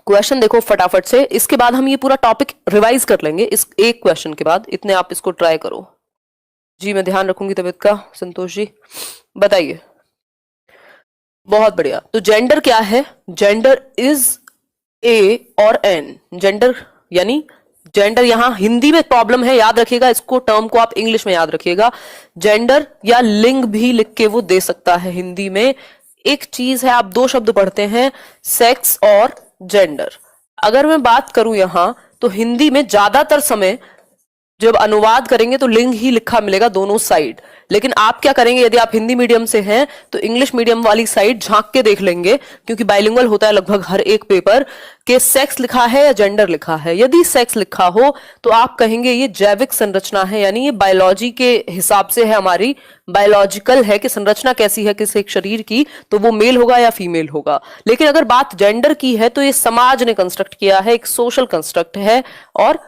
Question देखो फटाफट से, इसके बाद हम ये पूरा टॉपिक रिवाइज कर लेंगे इस एक क्वेश्चन के बाद। इतने आप इसको ट्राई करो जी, मैं ध्यान रखूंगी तबीयत का। संतोष जी बताइए। बहुत बढ़िया। तो जेंडर क्या है? जेंडर इज ए और एन। जेंडर यानी जेंडर, यहां हिंदी में प्रॉब्लम है, याद रखिएगा इसको, टर्म को आप इंग्लिश में याद रखिएगा। जेंडर या लिंग भी लिख के वो दे सकता है हिंदी में। एक चीज है, आप दो शब्द पढ़ते हैं, सेक्स और जेंडर। अगर मैं बात करूं यहां तो हिंदी में ज्यादातर समय जब अनुवाद करेंगे तो लिंग ही लिखा मिलेगा दोनों साइड। लेकिन आप क्या करेंगे, यदि आप हिंदी मीडियम से हैं तो इंग्लिश मीडियम वाली साइड झांक के देख लेंगे, क्योंकि बाइलिंगुअल होता है लगभग हर एक पेपर, के सेक्स लिखा है या जेंडर लिखा है। यदि सेक्स लिखा हो तो आप कहेंगे ये जैविक संरचना है, यानी ये बायोलॉजी के हिसाब से है, हमारी बायोलॉजिकल है कि संरचना कैसी है किसी एक शरीर की, तो वो मेल होगा या फीमेल होगा। लेकिन अगर बात जेंडर की है तो ये समाज ने कंस्ट्रक्ट किया है, एक सोशल कंस्ट्रक्ट है, और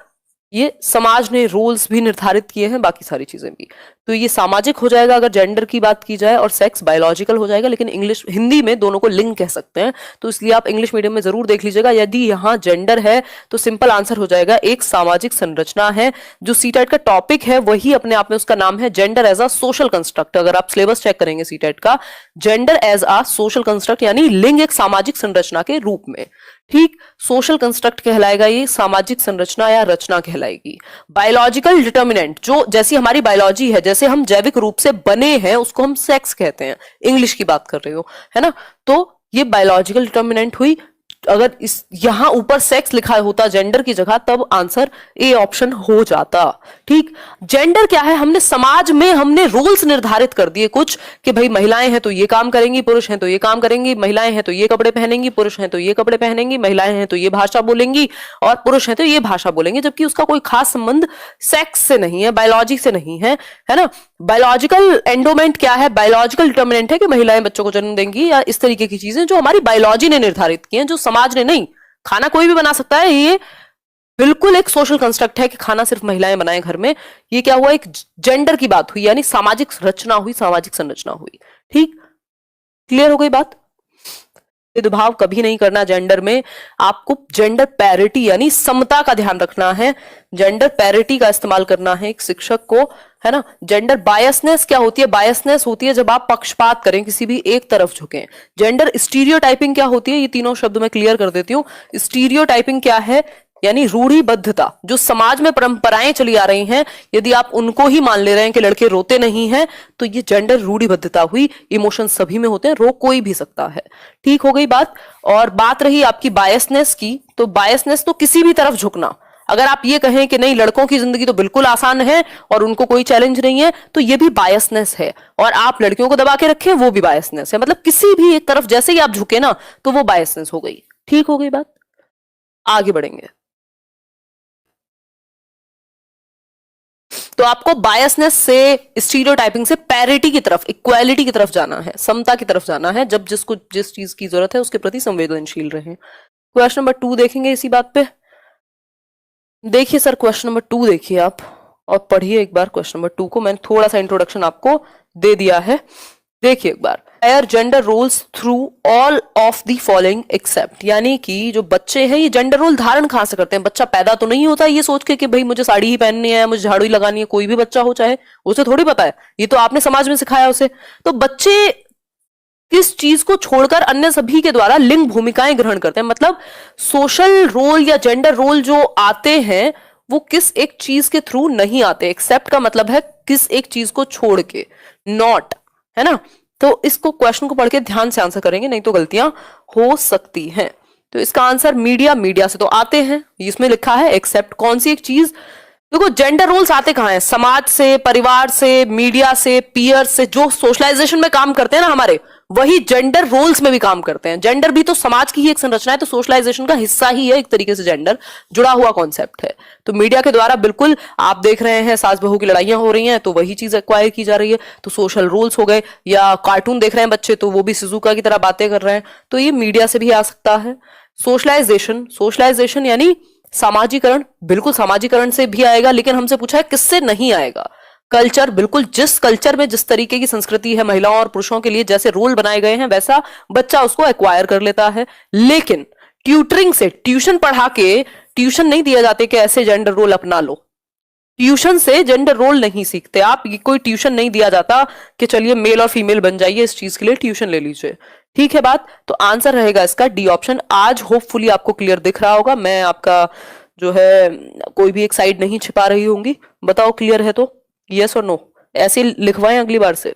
ये समाज ने रूल्स भी निर्धारित किए हैं, बाकी सारी चीजें भी। तो ये सामाजिक हो जाएगा अगर जेंडर की बात की जाए, और सेक्स बायोलॉजिकल हो जाएगा। लेकिन इंग्लिश हिंदी में दोनों को लिंग कह सकते हैं, तो इसलिए आप इंग्लिश मीडियम में जरूर देख लीजिएगा। यदि यहाँ जेंडर है तो सिंपल आंसर हो जाएगा एक सामाजिक संरचना है। जो सीटेट का टॉपिक है वही अपने आप में उसका नाम है, gender as a social construct. अगर आप सिलेबस चेक करेंगे सीटेट का, gender as a social construct यानी लिंग एक सामाजिक संरचना के रूप में। ठीक, सोशल कंस्ट्रक्ट कहलाएगा ये, सामाजिक संरचना या रचना कहलाएगी। बायोलॉजिकल डिटर्मिनेंट, जो जैसी हमारी बायोलॉजी है, जैसे हम जैविक रूप से बने हैं, उसको हम सेक्स कहते हैं। इंग्लिश की बात कर रहे हो, है ना? तो ये बायोलॉजिकल डिटर्मिनेंट हुई। अगर इस यहां ऊपर सेक्स लिखा होता जेंडर की जगह, तब आंसर ए ऑप्शन हो जाता। ठीक, जेंडर क्या है, हमने समाज में हमने रूल्स निर्धारित कर दिए कुछ, कि भाई महिलाएं हैं तो ये काम करेंगी, पुरुष हैं तो ये काम करेंगी, महिलाएं हैं तो ये कपड़े पहनेंगी, पुरुष हैं तो ये कपड़े पहनेंगी, महिलाएं हैं तो ये भाषा बोलेंगी, और पुरुष हैं तो ये भाषा बोलेंगे। जबकि उसका कोई खास संबंध सेक्स से नहीं है, बायोलॉजी से नहीं है, है ना? बायोलॉजिकल एंडोमेंट क्या है? बायोलॉजिकल डिटर्मिनेंट है कि महिलाएं बच्चों को जन्म देंगी, या इस तरीके की चीजें जो हमारी बायोलॉजी ने निर्धारित की हैं, जो समाज ने नहीं। खाना कोई भी बना सकता है, ये बिल्कुल एक सोशल कंस्ट्रक्ट है कि खाना सिर्फ महिलाएं बनाएं घर में। ये क्या हुआ, एक जेंडर की बात हुई, यानी सामाजिक रचना हुई, सामाजिक संरचना हुई। ठीक, क्लियर हो गई बात? भेदभाव कभी नहीं करना जेंडर में। आपको जेंडर पैरिटी यानी समता का ध्यान रखना है, जेंडर पैरिटी का इस्तेमाल करना है एक शिक्षक को, है ना? जेंडर बायसनेस क्या होती है? बायसनेस होती है जब आप पक्षपात करें, किसी भी एक तरफ झुकें। जेंडर स्टीरियोटाइपिंग क्या होती है? ये तीनों शब्द मैं क्लियर कर देती हूँ। स्टीरियोटाइपिंग क्या है? यानी रूढ़िबद्धता, जो समाज में परंपराएं चली आ रही हैं, यदि आप उनको ही मान ले रहे हैं कि लड़के रोते नहीं हैं, तो ये जेंडर रूढ़िबद्धता हुई। इमोशन सभी में होते हैं, रो कोई भी सकता है। ठीक हो गई बात? और बात रही आपकी बायसनेस की, तो बायसनेस तो किसी भी तरफ झुकना। अगर आप ये कहें कि नहीं लड़कों की जिंदगी तो बिल्कुल आसान है और उनको कोई चैलेंज नहीं है, तो ये भी बायसनेस है। और आप लड़कियों को दबा के रखें, वो भी बायसनेस है। मतलब किसी भी एक तरफ जैसे ही आप झुके ना, तो वो बायसनेस हो गई। ठीक हो गई बात? आगे बढ़ेंगे। तो आपको बायसनेस से, स्टीरियोटाइपिंग से पैरिटी की तरफ, इक्वालिटी की तरफ जाना है, समता की तरफ जाना है। जब जिसको जिस चीज की जरूरत है उसके प्रति संवेदनशील रहें। क्वेश्चन नंबर 2 देखेंगे इसी बात पे। देखिए सर, क्वेश्चन नंबर 2 देखिए आप, और पढ़िए एक बार क्वेश्चन नंबर 2 को। मैंने थोड़ा सा इंट्रोडक्शन आपको दे दिया है, देखिए एक बार। Are gender roles through all of the following except, यानी कि जो बच्चे हैं ये जेंडर रोल धारण कहां से करते हैं? बच्चा पैदा तो नहीं होता ये सोच के कि भाई मुझे साड़ी ही पहननी है, मुझे झाड़ू ही लगानी है। कोई भी बच्चा हो चाहे, उसे थोड़ी पता है, ये तो आपने समाज में सिखाया उसे। तो बच्चे किस चीज को छोड़कर अन्य सभी के द्वारा लिंग भूमिकाएं ग्रहण करते हैं? मतलब सोशल रोल या जेंडर रोल जो आते हैं वो किस एक चीज के थ्रू नहीं आते। एक्सेप्ट का मतलब है किस एक चीज को छोड़ के, नॉट, है ना? तो इसको क्वेश्चन को पढ़ के ध्यान से आंसर करेंगे, नहीं तो गलतियां हो सकती हैं। तो इसका आंसर मीडिया, मीडिया से तो आते हैं, इसमें लिखा है एक्सेप्ट। कौन सी एक चीज? देखो जेंडर रोल्स आते कहां हैं? समाज से, परिवार से, मीडिया से, पीयर से। जो सोशलाइजेशन में काम करते हैं ना हमारे, वही जेंडर रोल्स में भी काम करते हैं। जेंडर भी तो समाज की ही एक संरचना है, तो सोशलाइजेशन का हिस्सा ही है एक तरीके से, जेंडर जुड़ा हुआ कॉन्सेप्ट है। तो मीडिया के द्वारा बिल्कुल आप देख रहे हैं सास बहू की लड़ाइयां हो रही हैं, तो वही चीज एक्वायर की जा रही है। तो सोशल रोल्स हो गए, या कार्टून देख रहे हैं बच्चे तो वो भी शिजुका की तरह बातें कर रहे हैं, तो ये मीडिया से भी आ सकता है। सोशलाइजेशन, सोशलाइजेशन यानी सामाजिकरण, बिल्कुल सामाजिकरण से भी आएगा, लेकिन हमसे पूछा है किससे नहीं आएगा। कल्चर, बिल्कुल जिस कल्चर में जिस तरीके की संस्कृति है महिलाओं और पुरुषों के लिए, जैसे रोल बनाए गए हैं वैसा बच्चा उसको एक्वायर कर लेता है। लेकिन ट्यूटरिंग से, ट्यूशन पढ़ा के ट्यूशन नहीं दिया जाते कि ऐसे जेंडर रोल अपना लो। ट्यूशन से जेंडर रोल नहीं सीखते आप, ये कोई ट्यूशन नहीं दिया जाता कि चलिए मेल और फीमेल बन जाइए, इस चीज के लिए ट्यूशन ले लीजिए। ठीक है बात, तो आंसर रहेगा इसका डी ऑप्शन। आज होपफुली आपको क्लियर दिख रहा होगा, मैं आपका जो है कोई भी एक साइड नहीं छिपा रही होंगी। बताओ क्लियर है तो यस और नो, ऐसे लिखवाएं अगली बार से।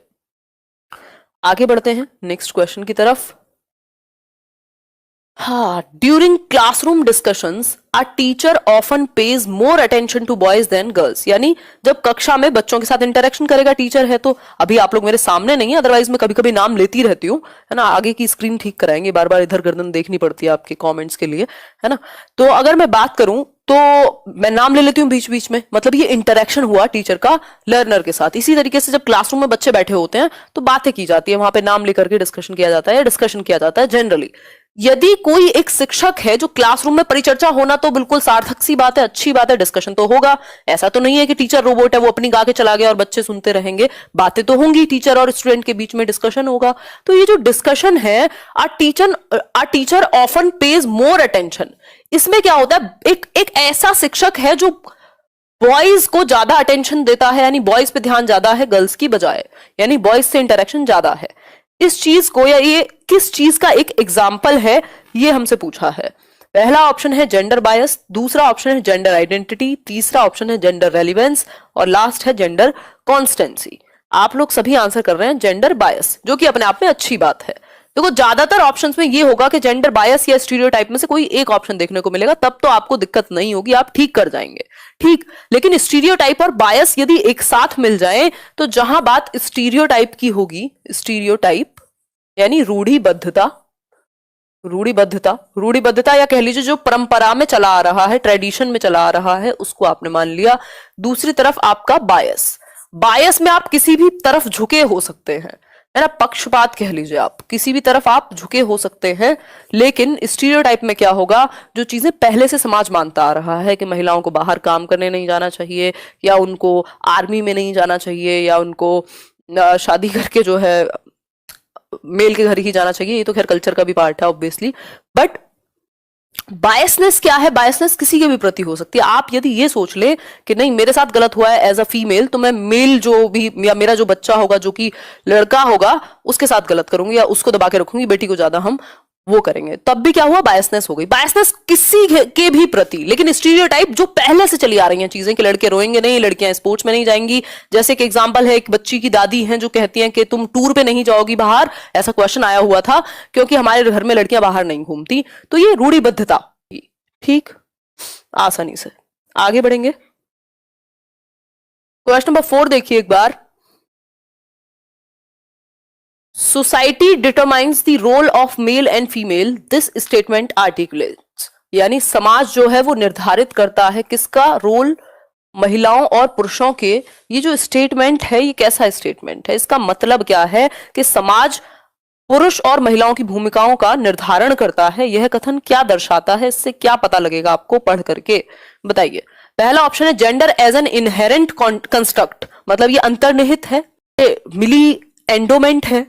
आगे बढ़ते हैं नेक्स्ट क्वेश्चन की तरफ। हाँ, during classroom discussions a teacher often pays more attention to boys than girls. यानी जब कक्षा में बच्चों के साथ इंटरेक्शन करेगा टीचर है तो, अभी आप लोग मेरे सामने नहीं है, अदरवाइज मैं कभी कभी नाम लेती रहती हूँ, है ना। आगे की स्क्रीन ठीक कराएंगे, बार बार इधर गर्दन देखनी पड़ती है आपके कमेंट्स के लिए, है ना। तो अगर मैं बात करूं तो मैं नाम ले लेती हूँ बीच बीच में, मतलब ये इंटरेक्शन हुआ टीचर का लर्नर के साथ। इसी तरीके से जब क्लासरूम में बच्चे बैठे होते हैं तो बातें की जाती है, वहां पे नाम लेकर के डिस्कशन किया जाता है, डिस्कशन किया जाता है जनरली। यदि कोई एक शिक्षक है जो क्लासरूम में परिचर्चा होना तो बिल्कुल सार्थक सी बात है, अच्छी बात है, डिस्कशन तो होगा। ऐसा तो नहीं है कि टीचर रोबोट है, वो अपनी गा के चला गया और बच्चे सुनते रहेंगे, बातें तो होंगी, टीचर और स्टूडेंट के बीच में डिस्कशन होगा। तो ये जो डिस्कशन है, a teacher often pays more attention, इसमें क्या होता है, एक ऐसा शिक्षक है जो बॉयज को ज्यादा अटेंशन देता है, यानी बॉयज पे ध्यान ज्यादा है गर्ल्स की बजाय, यानी बॉयज से इंटरेक्शन ज्यादा है। इस चीज को, या ये किस चीज का एक एग्जाम्पल है, ये हमसे पूछा है। पहला ऑप्शन है जेंडर बायस, दूसरा ऑप्शन है जेंडर आइडेंटिटी, तीसरा ऑप्शन है जेंडर रेलिवेंस और लास्ट है जेंडर कॉन्स्टेंसी। आप लोग सभी आंसर कर रहे हैं जेंडर बायस, जो कि अपने आप में अच्छी बात है। देखो ज्यादातर ऑप्शंस में ये होगा कि जेंडर बायस या स्टीरियोटाइप में से कोई एक ऑप्शन देखने को मिलेगा, तब तो आपको दिक्कत नहीं होगी, आप ठीक कर जाएंगे, ठीक। लेकिन स्टीरियोटाइप और बायस यदि एक साथ मिल जाए तो जहां बात स्टीरियोटाइप की होगी, स्टीरियोटाइप यानी रूढ़िबद्धता, रूढ़िबद्धता या कह लीजिए जो परंपरा में चला आ रहा है, ट्रेडिशन में चला आ रहा है, उसको आपने मान लिया। दूसरी तरफ आपका बायस में आप किसी भी तरफ झुके हो सकते हैं, है ना, पक्षपात कह लीजिए, आप किसी भी तरफ आप झुके हो सकते हैं। लेकिन स्टीरियोटाइप में क्या होगा, जो चीजें पहले से समाज मानता आ रहा है कि महिलाओं को बाहर काम करने नहीं जाना चाहिए, या उनको आर्मी में नहीं जाना चाहिए, या उनको शादी करके जो है मेल के घर ही जाना चाहिए, ये तो खैर कल्चर का भी पार्ट है ऑब्वियसली। बट बायसनेस क्या है, बायसनेस किसी के भी प्रति हो सकती है। आप यदि ये सोच ले कि नहीं मेरे साथ गलत हुआ है एज अ फीमेल, तो मैं मेल जो भी, या मेरा जो बच्चा होगा जो कि लड़का होगा उसके साथ गलत करूंगी, या उसको दबा के रखूंगी, बेटी को ज्यादा हम वो करेंगे, तब भी क्या हुआ, बायसनेस हो गई। बायसनेस किसी के भी प्रति। लेकिन स्टीरियोटाइप जो पहले से चली आ रही हैं चीजें कि लड़के रोएंगे नहीं, लड़कियां स्पोर्ट्स में नहीं जाएंगी, जैसे कि एग्जांपल है एक बच्ची की दादी हैं जो कहती हैं कि तुम टूर पे नहीं जाओगी बाहर, ऐसा क्वेश्चन आया हुआ था क्योंकि हमारे घर में लड़कियां बाहर नहीं घूमती। तो ये रूढ़िबद्धता, ठीक, आसानी से आगे बढ़ेंगे। क्वेश्चन नंबर 4 देखिए एक बार। Society determines the role of male and female, this statement articulates. यानी समाज जो है वो निर्धारित करता है किसका रोल, महिलाओं और पुरुषों के। ये जो स्टेटमेंट है ये कैसा स्टेटमेंट है, इसका मतलब क्या है कि समाज पुरुष और महिलाओं की भूमिकाओं का निर्धारण करता है। यह कथन क्या दर्शाता है, इससे क्या पता लगेगा आपको पढ़ करके, बताइए। पहला ऑप्शन है gender as an inherent construct, मतलब ये अंतर्निहित है, मिली एंडोमेंट है।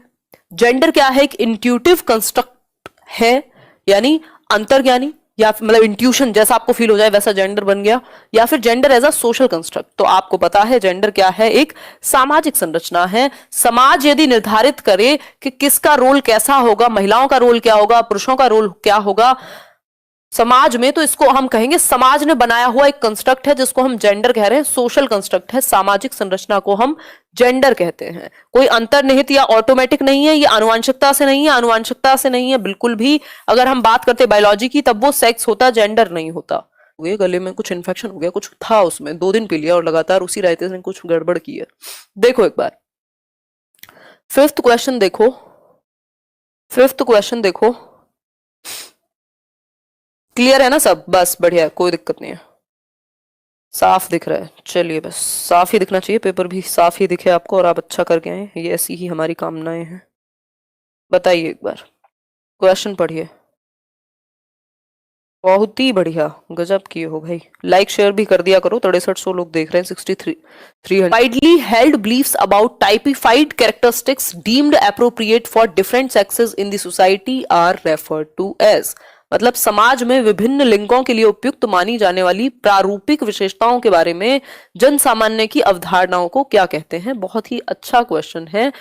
जेंडर क्या है, एक इंट्यूटिव कंस्ट्रक्ट है, यानी अंतर्ज्ञानी, या मतलब इंट्यूशन जैसा आपको फील हो जाए वैसा जेंडर बन गया। या फिर gender as a social construct, तो आपको पता है जेंडर क्या है, एक सामाजिक संरचना है। समाज यदि निर्धारित करे कि किसका रोल कैसा होगा, महिलाओं का रोल क्या होगा, पुरुषों का रोल क्या होगा समाज में, तो इसको हम कहेंगे समाज ने बनाया हुआ एक कंस्ट्रक्ट है जिसको हम जेंडर कह रहे हैं, सोशल कंस्ट्रक्ट है, सामाजिक संरचना को हम जेंडर कहते हैं। कोई अंतर्निहित या ऑटोमेटिक नहीं है, ये आनुवंशिकता से नहीं है, आनुवंशिकता से नहीं है बिल्कुल भी। अगर हम बात करते बायोलॉजी की तब वो सेक्स होता, जेंडर नहीं होता। ये गले में कुछ इन्फेक्शन हो गया, कुछ था उसमें, 2 दिन पी लिया और लगातार उसी रायते से कुछ गड़बड़ की है। देखो एक बार 5th क्वेश्चन देखो, 5th क्वेश्चन देखो, क्लियर है ना सब, बस बढ़िया है, कोई दिक्कत नहीं है, साफ दिख रहा है। चलिए बस साफ ही दिखना चाहिए, पेपर भी साफ ही दिखे आपको और आप अच्छा करके आए, ये ऐसी ही हमारी कामनाएं हैं। बताइए एक बार क्वेश्चन पढ़िए, बहुत ही बढ़िया, गजब किए हो भाई। लाइक शेयर भी कर दिया करो, 6300 लोग देख रहे हैं, 6300। Widely held beliefs about typified characteristics deemed appropriate for different sexes in the society are referred to as. मतलब समाज में विभिन्न लिंगों के लिए उपयुक्त मानी जाने वाली प्रारूपिक विशेषताओं के बारे में जन सामान्य की अवधारणाओं को क्या कहते हैं। बहुत ही अच्छा क्वेश्चन है।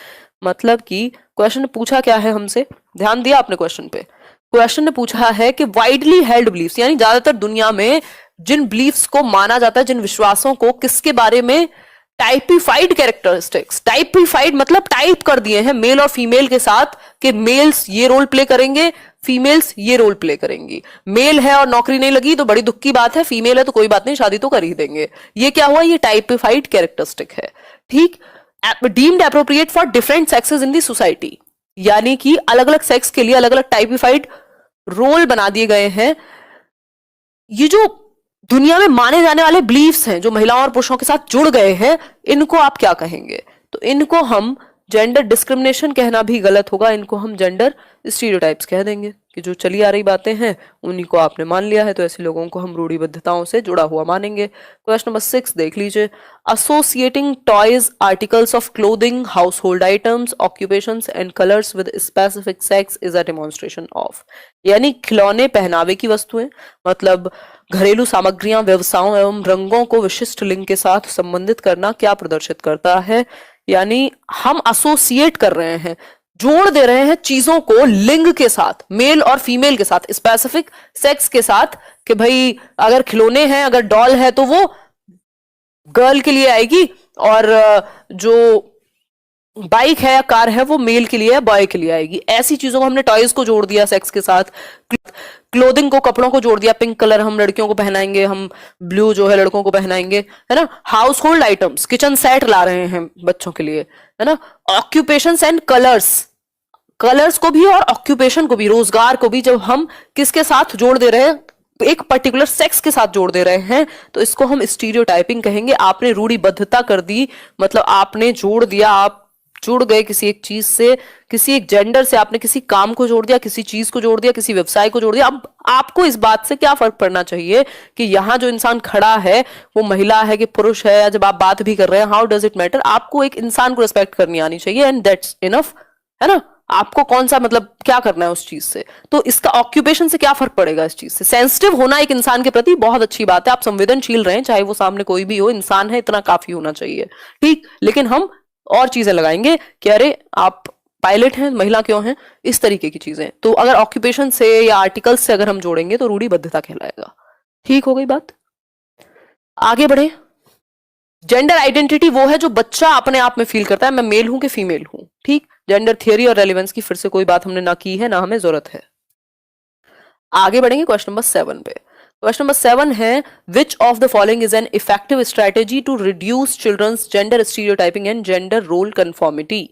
मतलब कि क्वेश्चन पूछा क्या है हमसे, ध्यान दिया आपने क्वेश्चन पे। क्वेश्चन ने पूछा है कि वाइडली हेल्ड बिलीफ्स, यानी ज्यादातर दुनिया में जिन बिलीफ्स को माना जाता है, जिन विश्वासों को, किसके बारे में, टाइपिफाइड कैरेक्टरिस्टिक्स। टाइपिफाइड मतलब टाइप कर दिए हैं मेल और फीमेल के साथ कि मेल्स ये रोल प्ले करेंगे, फीमेल्स ये रोल प्ले करेंगी। मेल है और नौकरी नहीं लगी तो बड़ी दुख की बात है, फीमेल है तो कोई बात नहीं, शादी तो कर ही देंगे। ये क्या हुआ, ये टाइपिफाइड कैरेक्टरिस्टिक है। ठीक, deemed appropriate for different sexes in the society, यानी कि अलग अलग सेक्स के लिए अलग अलग टाइपिफाइड रोल बना दिए गए हैं। ये जो दुनिया में माने जाने वाले बिलीफ्स हैं जो महिलाओं और पुरुषों के साथ जुड़ गए हैं, इनको आप क्या कहेंगे? तो इनको हम जेंडर डिस्क्रिमिनेशन कहना भी गलत होगा, इनको हम जेंडर स्टीरियोटाइप्स कह देंगे कि जो चली आ रही बातें हैं उन्हीं को आपने मान लिया है, तो ऐसे लोगों को हम रूढ़िबद्धताओं से जुड़ा हुआ मानेंगे। क्वेश्चन नंबर 6 देख लीजिए। Associating toys, articles of clothing, house hold items, occupations and colours with specific sex is a demonstration of, यानी खिलौने, पहनावे की वस्तुएं, मतलब घरेलू सामग्रियां, व्यवसायों एवं रंगों को विशिष्ट लिंग के साथ संबंधित करना क्या प्रदर्शित करता है। यानी हम एसोसिएट कर रहे हैं, जोड़ दे रहे हैं चीजों को लिंग के साथ, मेल और फीमेल के साथ, स्पेसिफिक सेक्स के साथ, कि भाई अगर खिलौने हैं, अगर डॉल है तो वो गर्ल के लिए आएगी, और जो बाइक है या कार है वो मेल के लिए या बॉय के लिए आएगी। ऐसी चीजों को हमने टॉयज को जोड़ दिया सेक्स के साथ, क्लोथिंग को, कपड़ों को जोड़ दिया, पिंक कलर हम लड़कियों को पहनाएंगे, हम ब्लू जो है लड़कों को पहनाएंगे, है ना। Household items, kitchen set ला रहे हैं बच्चों के लिए, है ना। ऑक्यूपेशंस एंड कलर्स, कलर्स को भी और ऑक्यूपेशन को भी, रोजगार को भी, जब हम किसके साथ जोड़ दे रहे हैं, एक पर्टिकुलर सेक्स के साथ जोड़ दे रहे हैं, तो इसको हम स्टीरियोटाइपिंग कहेंगे। आपने रूढ़िबद्धता कर दी, मतलब आपने जोड़ दिया, आप जुड़ गए किसी एक चीज से, किसी एक जेंडर से, आपने किसी काम को जोड़ दिया, किसी चीज को जोड़ दिया, किसी व्यवसाय को जोड़ दिया। अब आपको इस बात से क्या फर्क पड़ना चाहिए कि यहाँ जो इंसान खड़ा है वो महिला है कि पुरुष है, या जब आप बात भी कर रहे हैं, हाउ डज इट मैटर। आपको एक इंसान को रिस्पेक्ट करनी आनी चाहिए, एंड दैट्स इनफ, है ना। आपको कौन सा, मतलब क्या करना है उस चीज से, तो इसका ऑक्यूपेशन से क्या फर्क पड़ेगा इस चीज से। सेंसिटिव होना एक इंसान के प्रति बहुत अच्छी बात है, आप संवेदनशील रहें, चाहे वो सामने कोई भी हो, इंसान है, इतना काफी होना चाहिए, ठीक। लेकिन हम और चीजें लगाएंगे कि अरे आप पायलट हैं, महिला क्यों हैं, इस तरीके की चीजें। तो अगर ऑक्यूपेशन से या आर्टिकल्स से अगर हम जोड़ेंगे तो रूढ़िबद्धता कहलाएगा। ठीक हो गई बात, आगे बढ़े। जेंडर आइडेंटिटी वो है जो बच्चा अपने आप में फील करता है, मैं मेल हूं कि फीमेल हूं, ठीक। जेंडर थियरी और रेलेवेंस की फिर से कोई बात हमने ना की है, ना हमें जरूरत है। आगे बढ़ेंगे क्वेश्चन नंबर 7 पे। क्वेश्चन नंबर 7 है, which of the following is an effective strategy to reduce children's gender stereotyping and gender role conformity,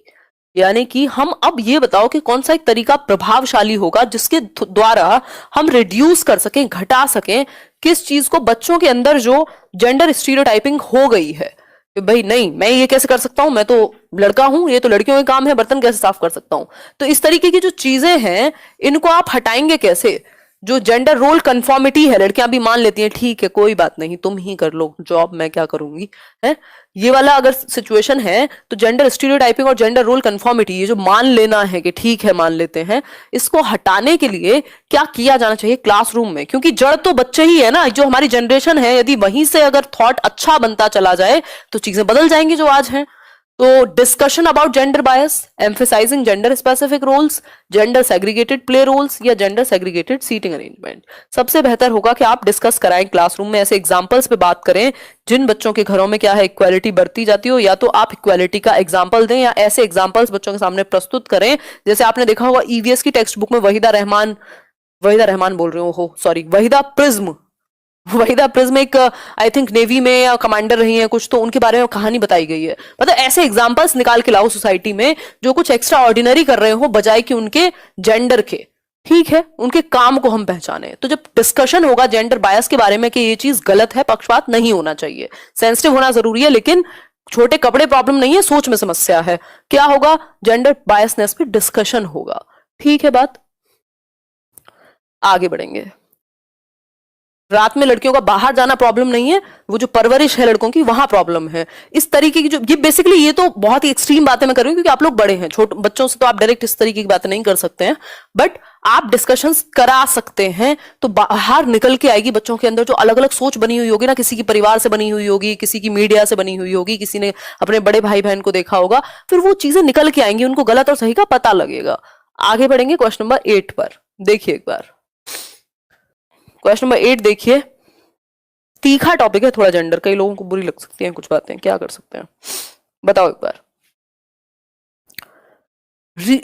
यानी कि हम अब ये बताओ कि कौन सा एक तरीका प्रभावशाली होगा जिसके द्वारा हम रिड्यूस कर सकें, घटा सकें किस चीज को, बच्चों के अंदर जो जेंडर स्टीरियोटाइपिंग हो गई है कि भाई नहीं मैं ये कैसे कर सकता हूं, मैं तो लड़का हूं, ये तो लड़कियों का काम है, बर्तन कैसे साफ कर सकता हूं। तो इस तरीके की जो चीजें हैं इनको आप हटाएंगे कैसे। जो जेंडर रोल कन्फॉर्मिटी है, लड़कियां भी मान लेती हैं, ठीक है कोई बात नहीं तुम ही कर लो जॉब, मैं क्या करूंगी, है ये वाला अगर सिचुएशन है, तो जेंडर स्टीरियोटाइपिंग और जेंडर रोल कन्फॉर्मिटी, ये जो मान लेना है कि ठीक है मान लेते हैं, इसको हटाने के लिए क्या किया जाना चाहिए क्लासरूम में। क्योंकि जड़ तो बच्चे ही है ना, जो हमारी जनरेशन है, यदि वहीं से अगर थॉट अच्छा बनता चला जाए तो चीजें बदल जाएंगी जो आज हैं। तो discussion about gender bias, emphasising gender specific roles, gender segregated play roles या जेंडर सेग्रीगेटेड सीटिंग अरेंजमेंट। सबसे बेहतर होगा कि आप डिस्कस कराएं क्लासरूम में, ऐसे एग्जांपल्स पे बात करें जिन बच्चों के घरों में क्या है इक्वालिटी बरती जाती हो, या तो आप इक्वालिटी का एग्जाम्पल दें या ऐसे एग्जाम्पल्स बच्चों के सामने प्रस्तुत करें। जैसे आपने देखा होगा ईवीएस की टेक्स्ट बुक में वहीदा रहमान बोल रहे हो, सॉरी वहीदा प्रिज्म एक आई थिंक नेवी में या कमांडर रही हैं कुछ, तो उनके बारे में कहानी बताई गई है। मतलब ऐसे एग्जांपल्स निकाल के लाओ सोसाइटी में जो कुछ एक्स्ट्रा ऑर्डिनरी कर रहे हो बजाय कि उनके जेंडर के, ठीक है, उनके काम को हम पहचाने। तो जब डिस्कशन होगा जेंडर बायस के बारे में कि ये चीज गलत है, पक्षपात नहीं होना चाहिए, सेंसिटिव होना जरूरी है, लेकिन छोटे कपड़े प्रॉब्लम नहीं है, सोच में समस्या है। क्या होगा, जेंडर बायसनेस पे डिस्कशन होगा। ठीक है बात, आगे बढ़ेंगे। रात में लड़कियों का बाहर जाना प्रॉब्लम नहीं है, वो जो परवरिश है लड़कों की वहां प्रॉब्लम है। इस तरीके की जो ये बेसिकली, ये तो बहुत ही एक्सट्रीम बातें मैं कर रही हूँ क्योंकि आप लोग बड़े हैं, छोटे बच्चों से तो आप डायरेक्ट इस तरीके की बातें नहीं कर सकते हैं, बट आप डिस्कशंस करा सकते हैं। तो बाहर निकल के आएगी बच्चों के अंदर जो अलग अलग सोच बनी हुई होगी ना, किसी की परिवार से बनी हुई होगी, किसी की मीडिया से बनी हुई होगी, किसी ने अपने बड़े भाई बहन को देखा होगा, फिर वो चीजें निकल के आएंगी, उनको गलत और सही का पता लगेगा। आगे बढ़ेंगे क्वेश्चन नंबर 8 पर। देखिए एक बार क्वेश्चन नंबर 8 देखिए, तीखा टॉपिक है थोड़ा, जेंडर, कई लोगों को बुरी लग सकती हैं कुछ बातें, क्या कर सकते हैं बताओ एक बार।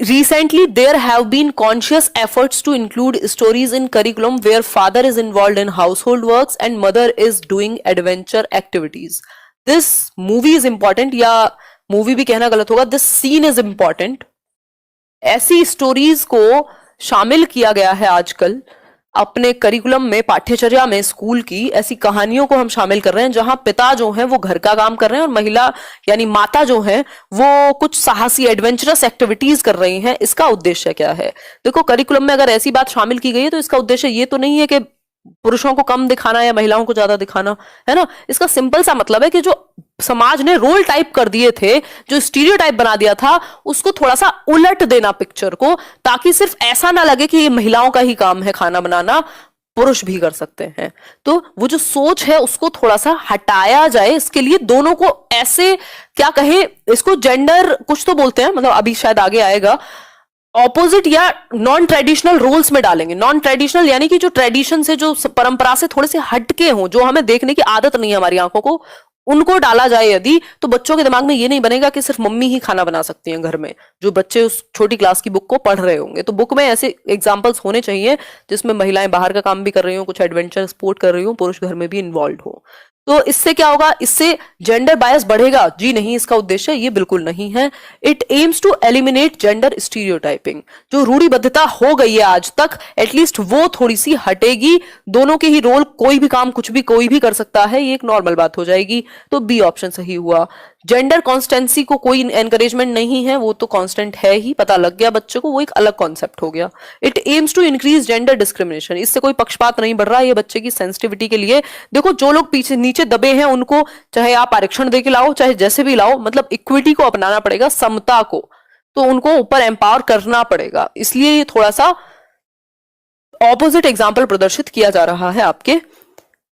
Recently, there have been conscious efforts to include stories in curriculum where father is involved in household works and mother is doing adventure activities. This movie is important, या मूवी भी कहना गलत होगा, this scene is important. ऐसी stories को शामिल किया गया है आजकल अपने करिकुलम में, पाठ्यचर्या में स्कूल की। ऐसी कहानियों को हम शामिल कर रहे हैं जहां पिता जो है वो घर का काम कर रहे हैं और महिला यानी माता जो है वो कुछ साहसी एडवेंचरस एक्टिविटीज कर रही हैं। इसका उद्देश्य क्या है? देखो, करिकुलम में अगर ऐसी बात शामिल की गई है तो इसका उद्देश्य ये तो नहीं है कि पुरुषों को कम दिखाना या महिलाओं को ज्यादा दिखाना, है ना। इसका सिंपल सा मतलब है कि जो समाज ने रोल टाइप कर दिए थे, जो स्टीरियोटाइप बना दिया था, उसको थोड़ा सा उलट देना पिक्चर को, ताकि सिर्फ ऐसा ना लगे कि ये महिलाओं का ही काम है खाना बनाना, पुरुष भी कर सकते हैं। तो वो जो सोच है उसको थोड़ा सा हटाया जाए, इसके लिए दोनों को ऐसे क्या कहे, इसको जेंडर कुछ तो बोलते हैं, मतलब अभी शायद आगे आएगा, ऑपोजिट या नॉन ट्रेडिशनल रोल्स में डालेंगे। नॉन ट्रेडिशनल यानी कि जो ट्रेडिशन से, जो परंपरा से थोड़े से हटके हों, जो हमें देखने की आदत नहीं है हमारी आंखों को, उनको डाला जाए यदि, तो बच्चों के दिमाग में ये नहीं बनेगा कि सिर्फ मम्मी ही खाना बना सकती हैं घर में। जो बच्चे उस छोटी क्लास की बुक को पढ़ रहे होंगे, तो बुक में ऐसे एग्जांपल्स होने चाहिए जिसमें महिलाएं बाहर का काम भी कर रही हो, कुछ एडवेंचर स्पोर्ट कर रही हो, पुरुष घर में भी इन्वॉल्व हो। तो इससे क्या होगा? इससे जेंडर बायस बढ़ेगा? जी नहीं, इसका उद्देश्य ये बिल्कुल नहीं है। It aims to eliminate gender stereotyping. जो रूढ़िबद्धता हो गई है आज तक, एटलीस्ट वो थोड़ी सी हटेगी। दोनों के ही रोल, कोई भी काम कुछ भी कोई भी कर सकता है, ये एक नॉर्मल बात हो जाएगी। तो बी ऑप्शन सही हुआ। जेंडर कॉन्स्टेंसी को कोई एनकरेजमेंट नहीं है, वो तो कांस्टेंट है ही, पता लग गया बच्चों को, वो एक अलग कॉन्सेप्ट हो गया। It aims to increase gender discrimination. इससे कोई पक्षपात नहीं बढ़ रहा, ये बच्चे की सेंसिटिविटी के लिए। देखो, जो लोग पीछे नीचे दबे हैं उनको चाहे आप आरक्षण दे के लाओ, चाहे जैसे भी लाओ, मतलब इक्विटी को अपनाना पड़ेगा, समता को, तो उनको ऊपर एम्पावर करना पड़ेगा। इसलिए ये थोड़ा सा ऑपोजिट एग्जाम्पल प्रदर्शित किया जा रहा है आपके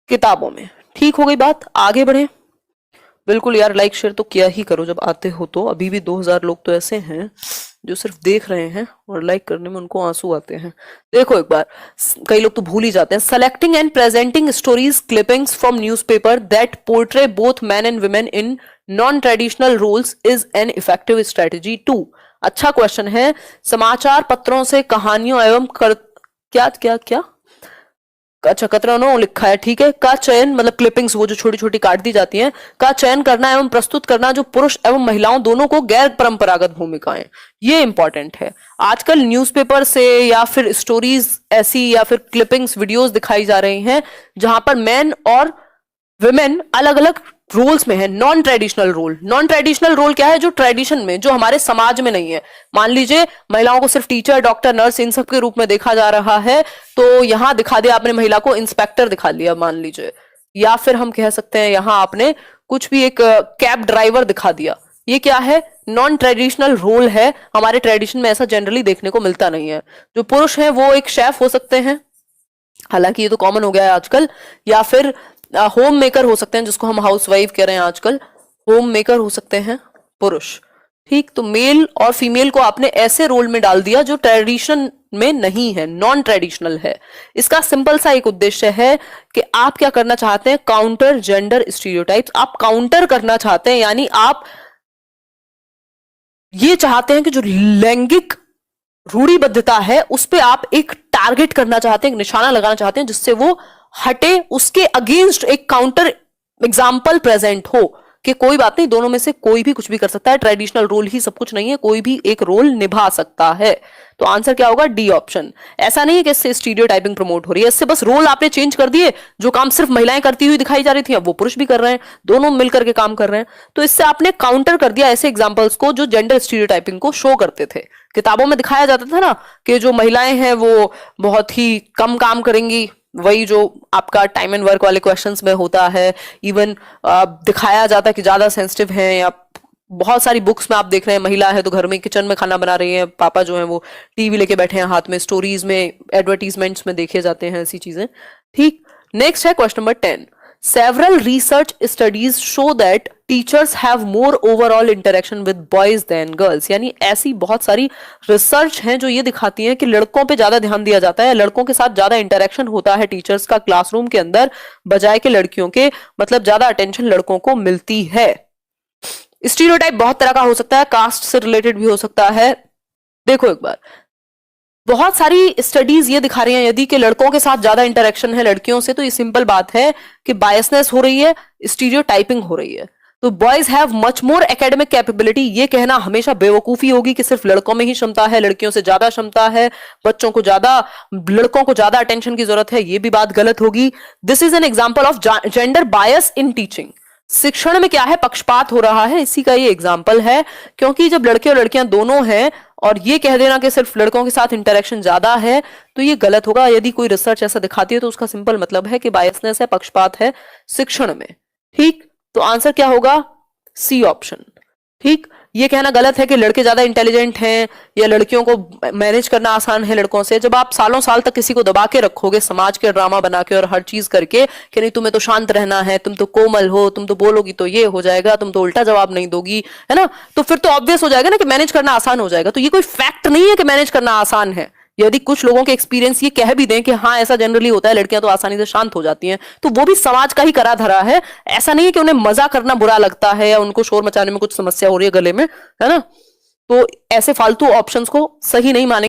किताबों में। ठीक हो गई बात, आगे बढ़े। बिल्कुल यार, लाइक शेयर तो किया ही करो जब आते हो तो। अभी भी 2000 लोग तो ऐसे हैं जो सिर्फ देख रहे हैं और लाइक करने में उनको आंसू आते हैं। देखो एक बार, कई लोग तो भूल ही जाते हैं। Selecting and presenting stories clippings from newspaper that portray both man and women in non traditional roles is an effective strategy to. अच्छा क्वेश्चन है। समाचार पत्रों से कहानियों एवं क्या क्या क्या अच्छा कतरनों लिखा है, ठीक है, का चयन, मतलब क्लिपिंग्स, वो जो छोटी छोटी काट दी जाती हैं, का चयन करना एवं प्रस्तुत करना जो पुरुष एवं महिलाओं दोनों को गैर परंपरागत भूमिकाएं, ये इंपॉर्टेंट है। आजकल न्यूज़पेपर से या फिर स्टोरीज ऐसी या फिर क्लिपिंग्स वीडियोस दिखाई जा रही हैं जहां पर मैन और वुमेन अलग अलग रोल्स में है। Non traditional role, non traditional role क्या है? जो ट्रेडिशन में, जो हमारे समाज में नहीं है। मान लीजिए महिलाओं को सिर्फ टीचर, डॉक्टर, नर्स, इन सब के रूप में देखा जा रहा है, तो यहां दिखा दिया आपने महिला को इंस्पेक्टर दिखा लिया मान लीजिए, या फिर हम कह सकते हैं यहां आपने कुछ भी एक कैब ड्राइवर दिखा दिया। ये क्या है? नॉन ट्रेडिशनल रोल है। हमारे ट्रेडिशन में ऐसा जनरली देखने को मिलता नहीं है। जो पुरुष है वो एक शेफ हो सकते हैं, हालांकि ये तो कॉमन हो गया है आजकल, या फिर होम मेकर हो सकते हैं, जिसको हम हाउस वाइफ कह रहे हैं आजकल, होम मेकर हो सकते हैं पुरुष। ठीक, तो मेल और फीमेल को आपने ऐसे रोल में डाल दिया जो ट्रेडिशन में नहीं है, नॉन ट्रेडिशनल है। इसका सिंपल सा एक उद्देश्य है कि आप क्या करना चाहते हैं? Counter gender stereotypes. आप काउंटर करना चाहते हैं, यानी आप ये चाहते हैं कि जो लैंगिक रूढ़िबद्धता है उस पे आप एक टारगेट करना चाहते हैं, एक निशाना लगाना चाहते हैं जिससे वो हटे, उसके अगेंस्ट एक काउंटर एग्जाम्पल प्रेजेंट हो कि कोई बात नहीं, दोनों में से कोई भी कुछ भी कर सकता है, ट्रेडिशनल रोल ही सब कुछ नहीं है, कोई भी एक रोल निभा सकता है। तो आंसर क्या होगा? D option. ऐसा नहीं है कि इससे स्टीरियोटाइपिंग प्रमोट हो रही है, इससे बस रोल आपने चेंज कर दिए। जो काम सिर्फ महिलाएं करती हुई दिखाई जा रही थी, अब वो पुरुष भी कर रहे हैं, दोनों मिलकर के काम कर रहे हैं। तो इससे आपने काउंटर कर दिया ऐसे एग्जाम्पल्स को जो जेंडर स्टीरियोटाइपिंग को शो करते थे। किताबों में दिखाया जाता था ना कि जो महिलाएं हैं वो बहुत ही कम काम करेंगी, वही जो आपका टाइम एंड वर्क वाले क्वेश्चंस में होता है, इवन दिखाया जाता है कि ज्यादा सेंसिटिव हैं, या बहुत सारी बुक्स में आप देख रहे हैं महिला है तो घर में किचन में खाना बना रही है, पापा जो है वो टीवी लेके बैठे हैं हाथ में, स्टोरीज में एडवर्टीजमेंट्स में देखे जाते हैं ऐसी चीजें। ठीक, नेक्स्ट है question number 10। Several research studies show that teachers have more overall interaction with boys than girls, यानी ऐसी बहुत सारी रिसर्च हैं जो ये दिखाती हैं कि लड़कों पे ज्यादा ध्यान दिया जाता है, लड़कों के साथ ज्यादा इंटरेक्शन होता है टीचर्स का क्लासरूम के अंदर बजाय के लड़कियों के, मतलब ज्यादा अटेंशन लड़कों को मिलती है। स्टीरियोटाइप बहुत तरह का हो सकता है, कास्ट से रिलेटेड भी हो सकता है। देखो एक बार, बहुत सारी स्टडीज ये दिखा रही हैं यदि कि लड़कों के साथ ज्यादा इंटरेक्शन है लड़कियों से, तो ये सिंपल बात है कि बायसनेस हो रही है, स्टीरियोटाइपिंग हो रही है। तो boys have much more academic capability, ये कहना हमेशा बेवकूफी होगी कि सिर्फ लड़कों में ही क्षमता है, लड़कियों से ज्यादा क्षमता है, बच्चों को ज्यादा, लड़कों को ज्यादा अटेंशन की जरूरत है, ये भी बात गलत होगी। This is an example of gender bias in teaching. शिक्षण में क्या है, पक्षपात हो रहा है, इसी का ये एग्जाम्पल है। क्योंकि जब लड़के और लड़कियां दोनों हैं और ये कह देना कि सिर्फ लड़कों के साथ इंटरेक्शन ज्यादा है, तो ये गलत होगा। यदि कोई रिसर्च ऐसा दिखाती है तो उसका सिंपल मतलब है कि बायसनेस है, पक्षपात है शिक्षण में। ठीक, तो आंसर क्या होगा, सी ऑप्शन। ठीक, ये कहना गलत है कि लड़के ज्यादा इंटेलिजेंट हैं या लड़कियों को मैनेज करना आसान है लड़कों से। जब आप सालों साल तक किसी को दबा के रखोगे समाज के ड्रामा बना के और हर चीज करके कि नहीं तुम्हें तो शांत रहना है, तुम तो कोमल हो, तुम तो बोलोगी तो ये हो जाएगा, तुम तो उल्टा जवाब नहीं दोगी, है ना, तो फिर तो ऑब्वियस हो जाएगा ना कि मैनेज करना आसान हो जाएगा। तो ये कोई फैक्ट नहीं है कि मैनेज करना आसान है। यदि कुछ लोगों के एक्सपीरियंस ये कह भी दें कि हाँ ऐसा जनरली होता है, लड़कियां तो आसानी से शांत हो जाती हैं, तो वो भी समाज का ही करा धरा है। ऐसा नहीं है कि उन्हें मजा करना बुरा लगता है या उनको शोर मचाने में कुछ समस्या हो रही है गले में, है ना। तो ऐसे फालतू ऑप्शंस को सही नहीं मानेंगे।